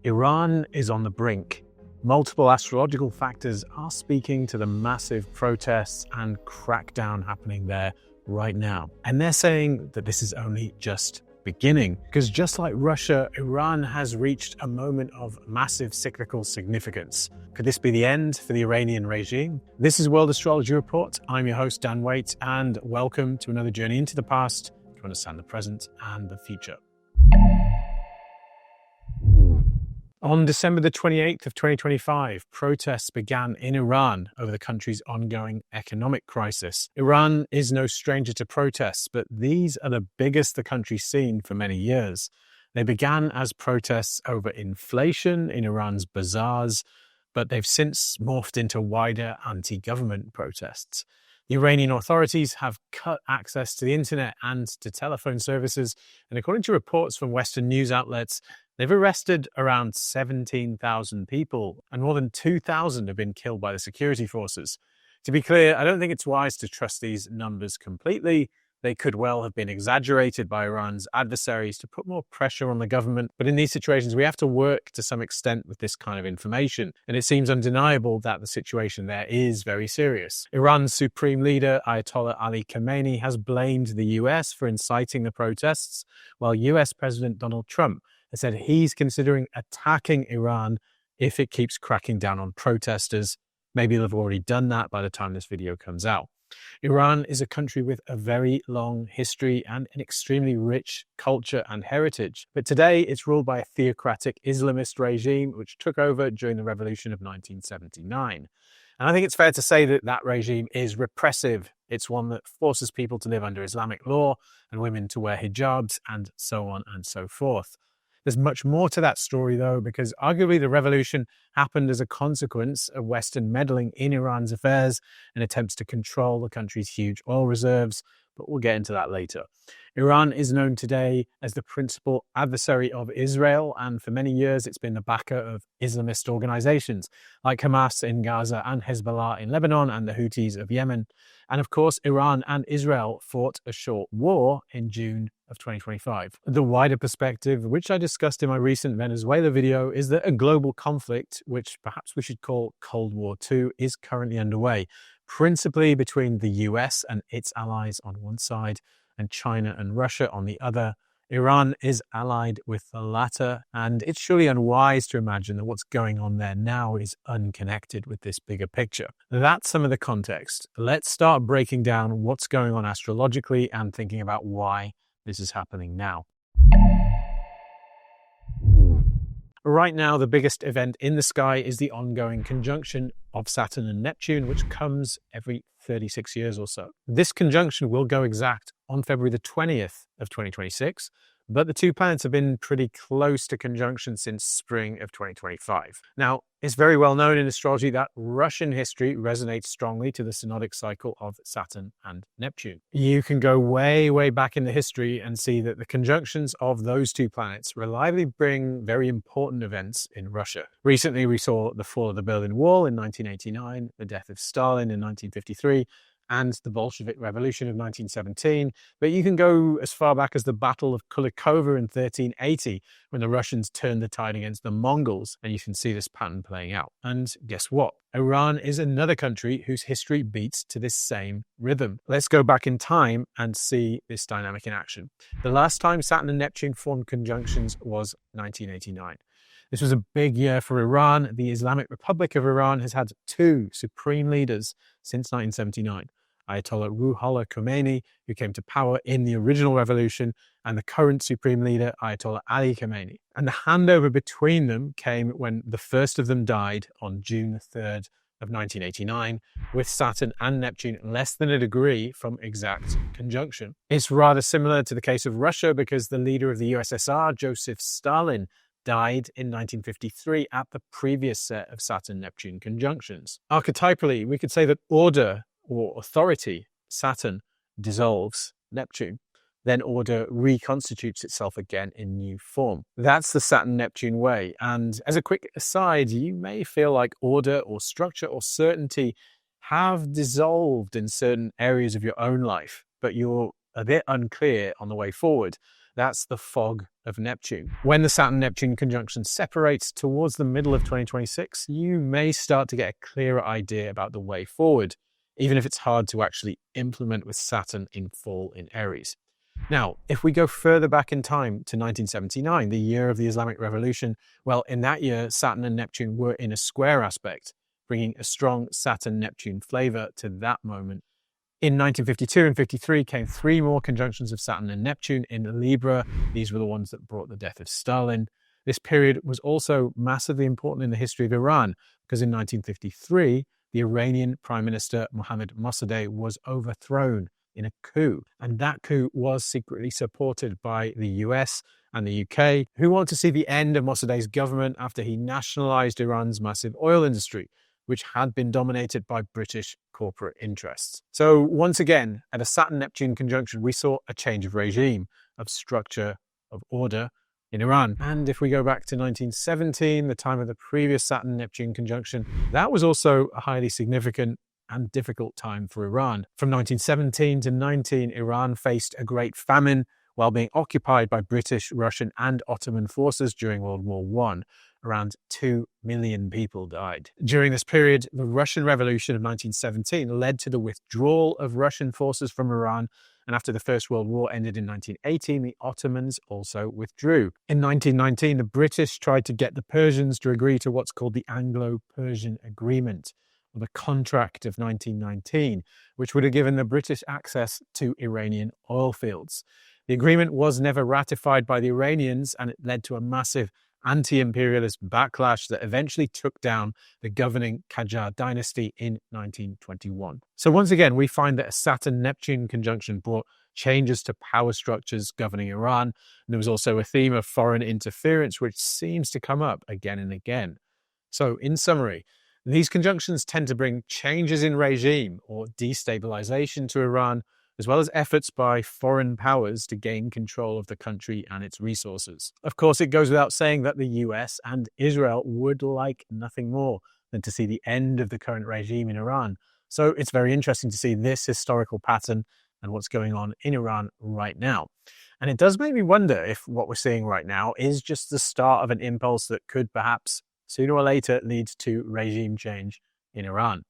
Iran is on the brink. Multiple astrological factors are speaking to the massive protests and crackdown happening there right now. And they're saying that this is only just beginning, because just like Russia, Iran has reached a moment of massive cyclical significance. Could this be the end for the Iranian regime? This is World Astrology Report. I'm your host, Dan Waite, and welcome to another journey into the past to understand the present and the future. On December the 28th of 2025, protests began in Iran over the country's ongoing economic crisis. Iran is no stranger to protests, but these are the biggest the country's seen for many years. They began as protests over inflation in Iran's bazaars, but they've since morphed into wider anti-government protests. The Iranian authorities have cut access to the internet and to telephone services, and according to reports from Western news outlets, they've arrested around 17,000 people, and more than 2,000 have been killed by the security forces. To be clear, I don't think it's wise to trust these numbers completely. They could well have been exaggerated by Iran's adversaries to put more pressure on the government. But in these situations, we have to work to some extent with this kind of information. And it seems undeniable that the situation there is very serious. Iran's supreme leader, Ayatollah Ali Khamenei, has blamed the US for inciting the protests, while US President Donald Trump has said he's considering attacking Iran if it keeps cracking down on protesters. Maybe they've already done that by the time this video comes out. Iran is a country with a very long history and an extremely rich culture and heritage. But today it's ruled by a theocratic Islamist regime which took over during the revolution of 1979. And I think it's fair to say that that regime is repressive. It's one that forces people to live under Islamic law and women to wear hijabs and so on and so forth. There's much more to that story, though, because arguably the revolution happened as a consequence of Western meddling in Iran's affairs and attempts to control the country's huge oil reserves, but we'll get into that later. Iran is known today as the principal adversary of Israel, and for many years it's been the backer of Islamist organizations like Hamas in Gaza and Hezbollah in Lebanon and the Houthis of Yemen. And of course, Iran and Israel fought a short war in June of 2025. The wider perspective, which I discussed in my recent Venezuela video, is that a global conflict, which perhaps we should call Cold War II, is currently underway, principally between the US and its allies on one side and China and Russia on the other. Iran is allied with the latter, and it's surely unwise to imagine that what's going on there now is unconnected with this bigger picture. That's some of the context. Let's start breaking down what's going on astrologically and thinking about why this is happening now. Right now, the biggest event in the sky is the ongoing conjunction of Saturn and Neptune, which comes every 36 years or so. This conjunction will go exact on February the 20th of 2026, but the two planets have been pretty close to conjunction since spring of 2025. Now, it's very well known in astrology that Russian history resonates strongly to the synodic cycle of Saturn and Neptune. You can go way, way back in the history and see that the conjunctions of those two planets reliably bring very important events in Russia. Recently, we saw the fall of the Berlin Wall in 1989, the death of Stalin in 1953, and the Bolshevik Revolution of 1917, but you can go as far back as the Battle of Kulikovo in 1380, when the Russians turned the tide against the Mongols, and you can see this pattern playing out. And guess what? Iran is another country whose history beats to this same rhythm. Let's go back in time and see this dynamic in action. The last time Saturn and Neptune formed conjunctions was 1989. This was a big year for Iran. The Islamic Republic of Iran has had two supreme leaders since 1979. Ayatollah Khamenei, who came to power in the original revolution, and the current supreme leader, Ayatollah Ali Khamenei. And the handover between them came when the first of them died on June 3rd of 1989, with Saturn and Neptune less than a degree from exact conjunction. It's rather similar to the case of Russia because the leader of the USSR, Joseph Stalin, died in 1953 at the previous set of Saturn-Neptune conjunctions. Archetypally, we could say that order or authority, Saturn, dissolves Neptune. Then order reconstitutes itself again in new form. That's the Saturn-Neptune way. And as a quick aside, you may feel like order or structure or certainty have dissolved in certain areas of your own life, but you're a bit unclear on the way forward. That's the fog of Neptune. When the Saturn-Neptune conjunction separates towards the middle of 2026, you may start to get a clearer idea about the way forward, even if it's hard to actually implement with Saturn in full in Aries. Now, if we go further back in time to 1979, the year of the Islamic Revolution, well, in that year, Saturn and Neptune were in a square aspect, bringing a strong Saturn-Neptune flavor to that moment. In 1952 and 53 came 3 more conjunctions of Saturn and Neptune in Libra. These were the ones that brought the death of Stalin. This period was also massively important in the history of Iran, because in 1953, the Iranian Prime Minister Mohammad Mossadegh was overthrown in a coup. And that coup was secretly supported by the US and the UK, who wanted to see the end of Mossadegh's government after he nationalized Iran's massive oil industry, which had been dominated by British corporate interests. So once again, at a Saturn-Neptune conjunction, we saw a change of regime, of structure, of order in Iran. And if we go back to 1917, the time of the previous Saturn-Neptune conjunction, that was also a highly significant and difficult time for Iran. From 1917 to 19, Iran faced a great famine while being occupied by British, Russian, and Ottoman forces during World War I. Around 2 million people died. During this period, the Russian Revolution of 1917 led to the withdrawal of Russian forces from Iran, and after the First World War ended in 1918, the Ottomans also withdrew. In 1919, the British tried to get the Persians to agree to what's called the Anglo-Persian Agreement, or the Contract of 1919, which would have given the British access to Iranian oil fields. The agreement was never ratified by the Iranians, and it led to a massive anti-imperialist backlash that eventually took down the governing Qajar dynasty in 1921. So once again, we find that a Saturn-Neptune conjunction brought changes to power structures governing Iran. And there was also a theme of foreign interference, which seems to come up again and again. So in summary, these conjunctions tend to bring changes in regime or destabilization to Iran, as well as efforts by foreign powers to gain control of the country and its resources. Of course, it goes without saying that the US and Israel would like nothing more than to see the end of the current regime in Iran. So it's very interesting to see this historical pattern and what's going on in Iran right now. And it does make me wonder if what we're seeing right now is just the start of an impulse that could perhaps sooner or later lead to regime change in Iran.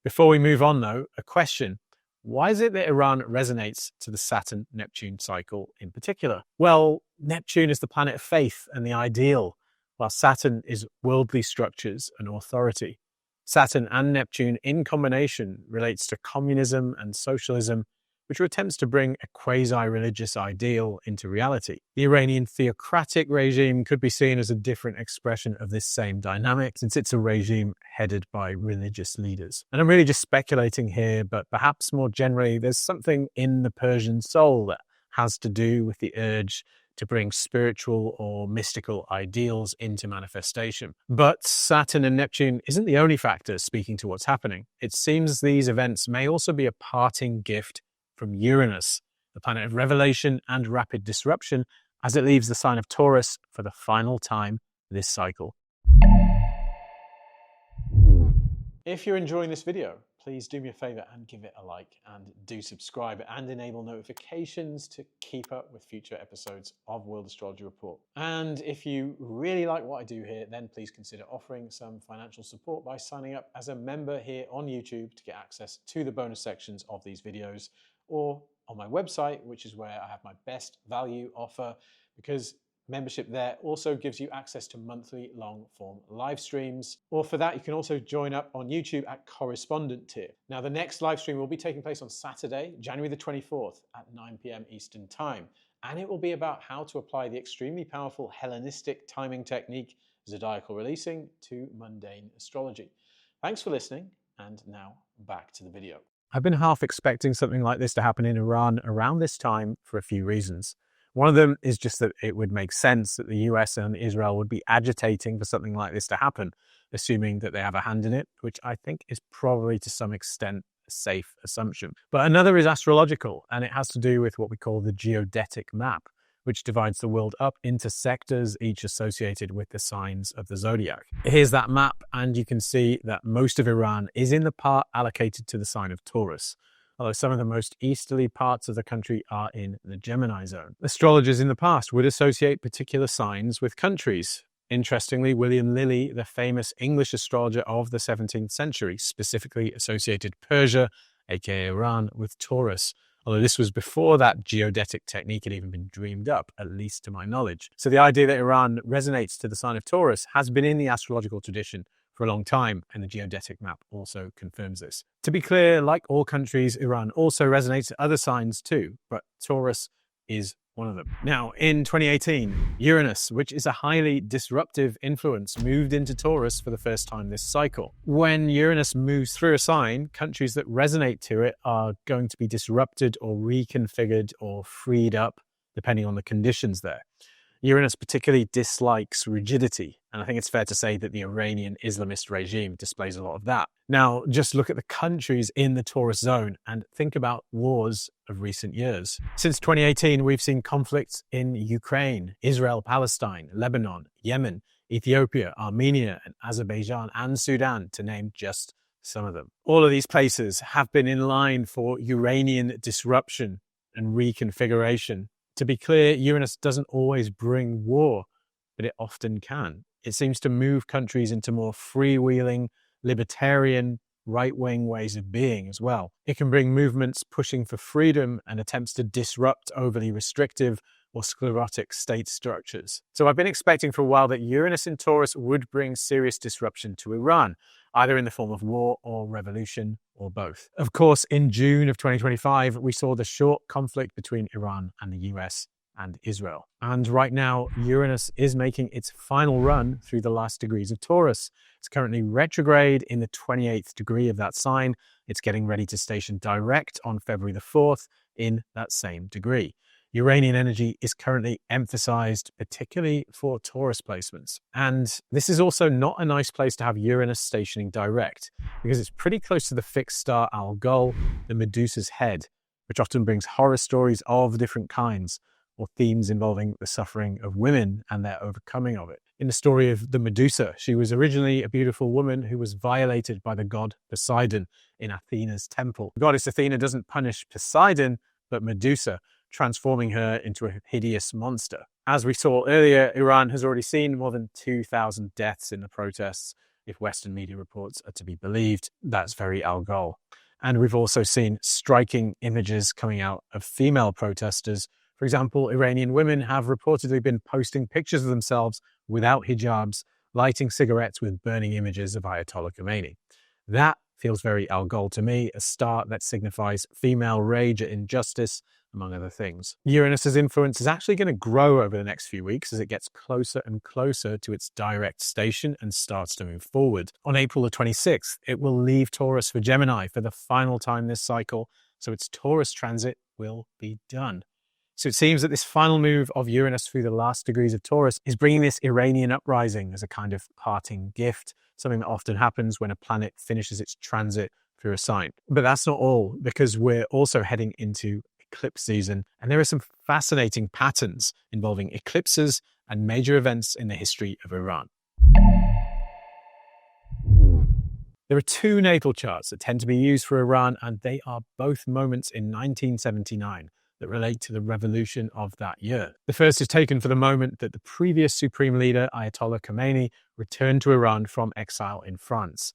Before we move on though, a question. Why is it that Iran resonates to the Saturn-Neptune cycle in particular? Well, Neptune is the planet of faith and the ideal, while Saturn is worldly structures and authority. Saturn and Neptune in combination relates to communism and socialism, which are attempts to bring a quasi-religious ideal into reality. The Iranian theocratic regime could be seen as a different expression of this same dynamic, since it's a regime headed by religious leaders. And I'm really just speculating here, but perhaps more generally, there's something in the Persian soul that has to do with the urge to bring spiritual or mystical ideals into manifestation. But Saturn and Neptune isn't the only factor speaking to what's happening. It seems these events may also be a parting gift from Uranus, the planet of revelation and rapid disruption, as it leaves the sign of Taurus for the final time this cycle. If you're enjoying this video, please do me a favor and give it a like, and do subscribe and enable notifications to keep up with future episodes of World Astrology Report. And if you really like what I do here, then please consider offering some financial support by signing up as a member here on YouTube to get access to the bonus sections of these videos, or on my website, which is where I have my best value offer, because membership there also gives you access to monthly long form live streams. Or for that, you can also join up on YouTube at correspondent tier. Now, the next live stream will be taking place on Saturday, January the 24th at 9 p.m. Eastern Time. And it will be about how to apply the extremely powerful Hellenistic timing technique, zodiacal releasing, to mundane astrology. Thanks for listening, and now back to the video. I've been half expecting something like this to happen in Iran around this time for a few reasons. One of them is just that it would make sense that the US and Israel would be agitating for something like this to happen, assuming that they have a hand in it, which I think is probably to some extent a safe assumption. But another is astrological, and it has to do with what we call the Geodetic map, which divides the world up into sectors, each associated with the signs of the zodiac. Here's that map, and you can see that most of Iran is in the part allocated to the sign of Taurus. although some of the most easterly parts of the country are in the Gemini zone. Astrologers in the past would associate particular signs with countries. Interestingly, William Lilly, the famous English astrologer of the 17th century, specifically associated Persia, aka Iran, with Taurus, although this was before that geodetic technique had even been dreamed up, at least to my knowledge. So the idea that Iran resonates to the sign of Taurus has been in the astrological tradition for a long time, and the geodetic map also confirms this. To be clear, like all countries, Iran also resonates to other signs too, but Taurus is one of them. Now, in 2018, Uranus, which is a highly disruptive influence, moved into Taurus for the first time this cycle. When Uranus moves through a sign, countries that resonate to it are going to be disrupted or reconfigured or freed up, depending on the conditions there. Uranus particularly dislikes rigidity, and I think it's fair to say that the Iranian Islamist regime displays a lot of that. Now, just look at the countries in the Taurus zone and think about wars of recent years. Since 2018, we've seen conflicts in Ukraine, Israel, Palestine, Lebanon, Yemen, Ethiopia, Armenia, and Azerbaijan, and Sudan, to name just some of them. All of these places have been in line for Uranian disruption and reconfiguration. To be clear, Uranus doesn't always bring war, but it often can. It seems to move countries into more freewheeling, libertarian, right-wing ways of being as well. It can bring movements pushing for freedom and attempts to disrupt overly restrictive or sclerotic state structures. So I've been expecting for a while that Uranus in Taurus would bring serious disruption to Iran, either in the form of war or revolution or both. Of course, in June of 2025, we saw the short conflict between Iran and the US and Israel. And right now, Uranus is making its final run through the last degrees of Taurus. It's currently retrograde in the 28th degree of that sign. It's getting ready to station direct on February the 4th in that same degree. Uranian energy is currently emphasized, particularly for Taurus placements. And this is also not a nice place to have Uranus stationing direct, because it's pretty close to the fixed star Algol, the Medusa's head, which often brings horror stories of different kinds, or themes involving the suffering of women and their overcoming of it. In the story of the Medusa, she was originally a beautiful woman who was violated by the god Poseidon in Athena's temple. The goddess Athena doesn't punish Poseidon, but Medusa, transforming her into a hideous monster. As we saw earlier, Iran has already seen more than 2,000 deaths in the protests, if Western media reports are to be believed. That's very Algol. And we've also seen striking images coming out of female protesters. For example, Iranian women have reportedly been posting pictures of themselves without hijabs, lighting cigarettes with burning images of Ayatollah Khamenei. That feels very Algol to me, a star that signifies female rage at injustice, among other things. Uranus's influence is actually going to grow over the next few weeks as it gets closer and closer to its direct station and starts to move forward. On April the 26th, it will leave Taurus for Gemini for the final time this cycle, so its Taurus transit will be done. So it seems that this final move of Uranus through the last degrees of Taurus is bringing this Iranian uprising as a kind of parting gift, something that often happens when a planet finishes its transit through a sign. But that's not all, because we're also heading into eclipse season, and there are some fascinating patterns involving eclipses and major events in the history of Iran. There are two natal charts that tend to be used for Iran, and they are both moments in 1979 that relate to the revolution of that year. The first is taken for the moment that the previous supreme leader, Ayatollah Khamenei, returned to Iran from exile in France.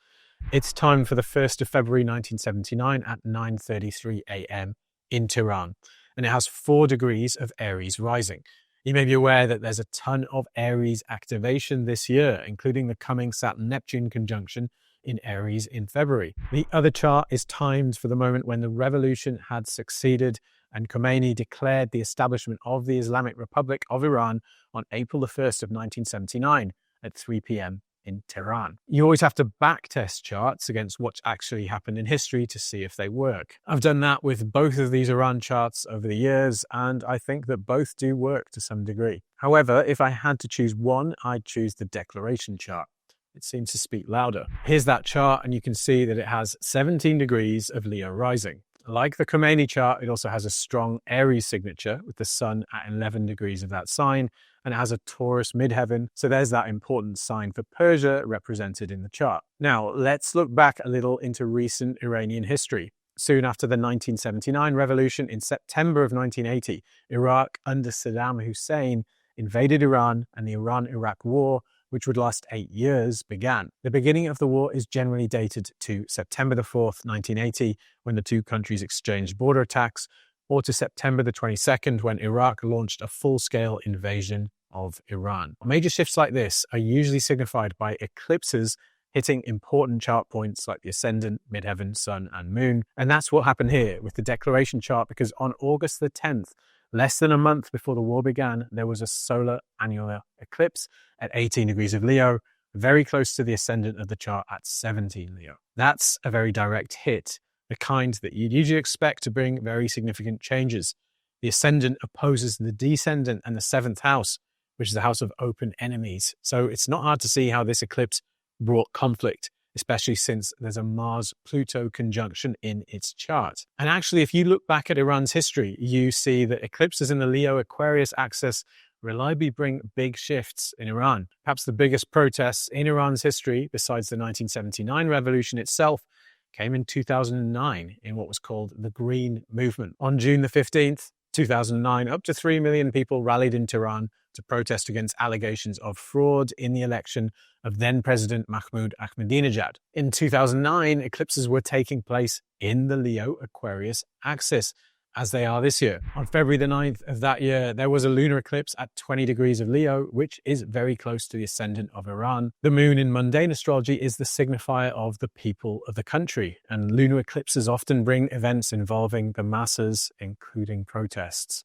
It's time for the 1st of February 1979 at 9:33 a.m. in Tehran, and it has 4 degrees of Aries rising. You may be aware that there's a ton of Aries activation this year, including the coming Saturn-Neptune conjunction in Aries in February. The other chart is timed for the moment when the revolution had succeeded and Khomeini declared the establishment of the Islamic Republic of Iran on April the 1st of 1979 at 3 p.m. in Tehran. You always have to backtest charts against what's actually happened in history to see if they work. I've done that with both of these Iran charts over the years, and I think that both do work to some degree. However, if I had to choose one, I'd choose the declaration chart. It seems to speak louder. Here's that chart, and you can see that it has 17 degrees of Leo rising. Like the Khomeini chart, it also has a strong Aries signature with the sun at 11 degrees of that sign, and it has a Taurus midheaven, so there's that important sign for Persia represented in the chart. Now, let's look back a little into recent Iranian history. soon after the 1979 revolution in September of 1980, Iraq under Saddam Hussein invaded Iran, and the Iran-Iraq War, which would last 8 years, began. The beginning of the war is generally dated to September the 4th, 1980, when the two countries exchanged border attacks, or to September the 22nd, when Iraq launched a full-scale invasion of Iran. Major shifts like this are usually signified by eclipses hitting important chart points like the ascendant, midheaven, sun, and moon. And that's what happened here with the declaration chart, because on August the 10th, less than a month before the war began, there was a solar annular eclipse at 18 degrees of Leo, very close to the ascendant of the chart at 17 Leo. That's a very direct hit, the kind that you'd usually expect to bring very significant changes. The ascendant opposes the descendant and the seventh house, which is the house of open enemies. So it's not hard to see how this eclipse brought conflict, especially since there's a Mars-Pluto conjunction in its chart. And actually, if you look back at Iran's history, you see that eclipses in the Leo-Aquarius axis reliably bring big shifts in Iran. Perhaps the biggest protests in Iran's history, besides the 1979 revolution itself, came in 2009 in what was called the Green Movement. On June the 15th, 2009, up to 3 million people rallied in Tehran to protest against allegations of fraud in the election of then-President Mahmoud Ahmadinejad. In 2009, eclipses were taking place in the Leo-Aquarius axis, as they are this year. On February the 9th of that year, there was a lunar eclipse at 20 degrees of Leo, which is very close to the ascendant of Iran. The moon in mundane astrology is the signifier of the people of the country, and lunar eclipses often bring events involving the masses, including protests.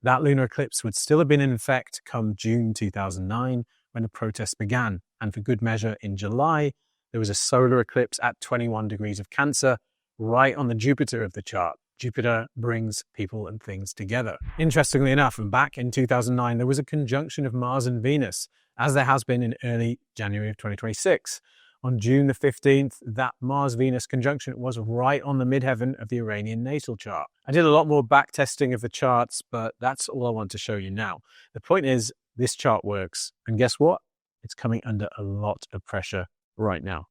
That lunar eclipse would still have been in effect come June 2009, when the protests began. And for good measure, in July, there was a solar eclipse at 21 degrees of Cancer, right on the Jupiter of the chart. Jupiter brings people and things together. Interestingly enough, back in 2009, there was a conjunction of Mars and Venus, as there has been in early January of 2026. On June the 15th, that Mars-Venus conjunction was right on the midheaven of the Iranian natal chart. I did a lot more back testing of the charts, but that's all I want to show you now. The point is, this chart works. And guess what? It's coming under a lot of pressure right now.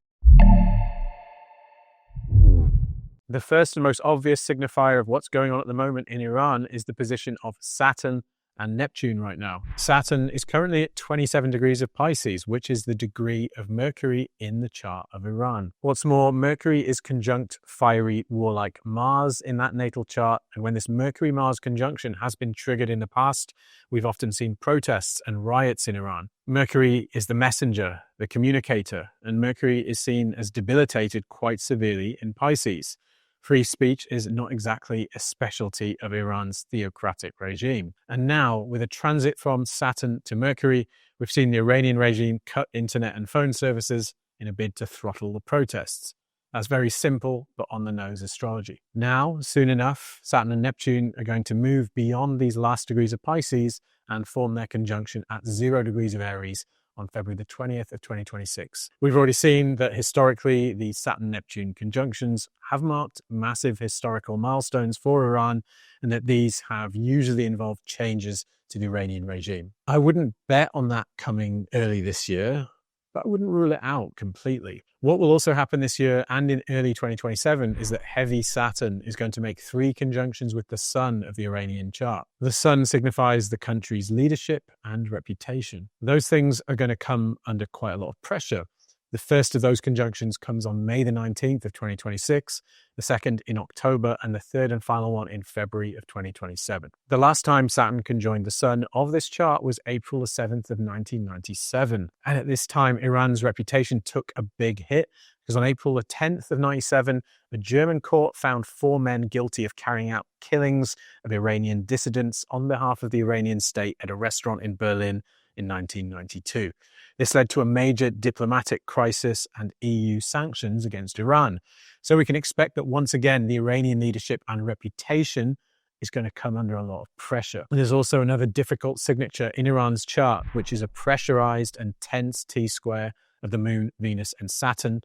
The first and most obvious signifier of what's going on at the moment in Iran is the position of Saturn and Neptune right now. Saturn is currently at 27 degrees of Pisces, which is the degree of Mercury in the chart of Iran. What's more, Mercury is conjunct fiery, warlike Mars in that natal chart, and when this Mercury-Mars conjunction has been triggered in the past, we've often seen protests and riots in Iran. Mercury is the messenger, the communicator, and Mercury is seen as debilitated quite severely in Pisces. Free speech is not exactly a specialty of Iran's theocratic regime. And now, with a transit from Saturn to Mercury, we've seen the Iranian regime cut internet and phone services in a bid to throttle the protests. That's very simple, but on-the-nose astrology. Now, soon enough, Saturn and Neptune are going to move beyond these last degrees of Pisces and form their conjunction at 0 degrees of Aries on February the 20th of 2026. We've already seen that historically, the Saturn-Neptune conjunctions have marked massive historical milestones for Iran, and that these have usually involved changes to the Iranian regime. I wouldn't bet on that coming early this year, but I wouldn't rule it out completely. What will also happen this year and in early 2027 is that heavy Saturn is going to make 3 conjunctions with the sun of the Iranian chart. The sun signifies the country's leadership and reputation. Those things are going to come under quite a lot of pressure. The first of those conjunctions comes on May the 19th of 2026, the second in October, and the third and final one in February of 2027. The last time Saturn conjoined the sun of this chart was April the 7th of 1997. And at this time, Iran's reputation took a big hit, because on April the 10th of 97, a German court found 4 men guilty of carrying out killings of Iranian dissidents on behalf of the Iranian state at a restaurant in Berlin in 1992. This led to a major diplomatic crisis and EU sanctions against Iran. So we can expect that once again, the Iranian leadership and reputation is going to come under a lot of pressure. And there's also another difficult signature in Iran's chart, which is a pressurized and tense T-square of the Moon, Venus, and Saturn.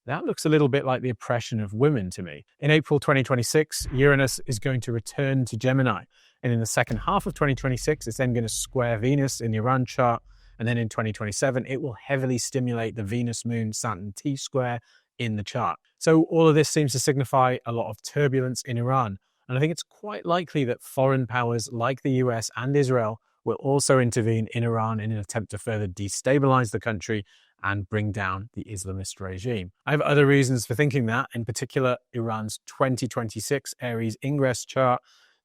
That looks a little bit like the oppression of women to me. In April 2026, Uranus is going to return to Gemini. And in the second half of 2026, it's then going to square Venus in the Iran chart. And then in 2027, it will heavily stimulate the Venus-Moon-Saturn T-square in the chart. So all of this seems to signify a lot of turbulence in Iran. And I think it's quite likely that foreign powers like the US and Israel will also intervene in Iran in an attempt to further destabilize the country and bring down the Islamist regime. I have other reasons for thinking that, in particular Iran's 2026 Aries Ingress chart,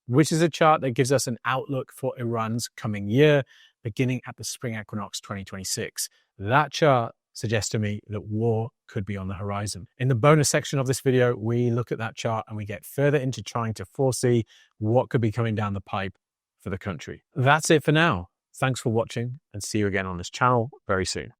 which is a chart that gives us an outlook for Iran's coming year, beginning at the spring equinox 2026. That chart suggests to me that war could be on the horizon. In the bonus section of this video, we look at that chart and we get further into trying to foresee what could be coming down the pipe for the country. That's it for now. Thanks for watching and see you again on this channel very soon.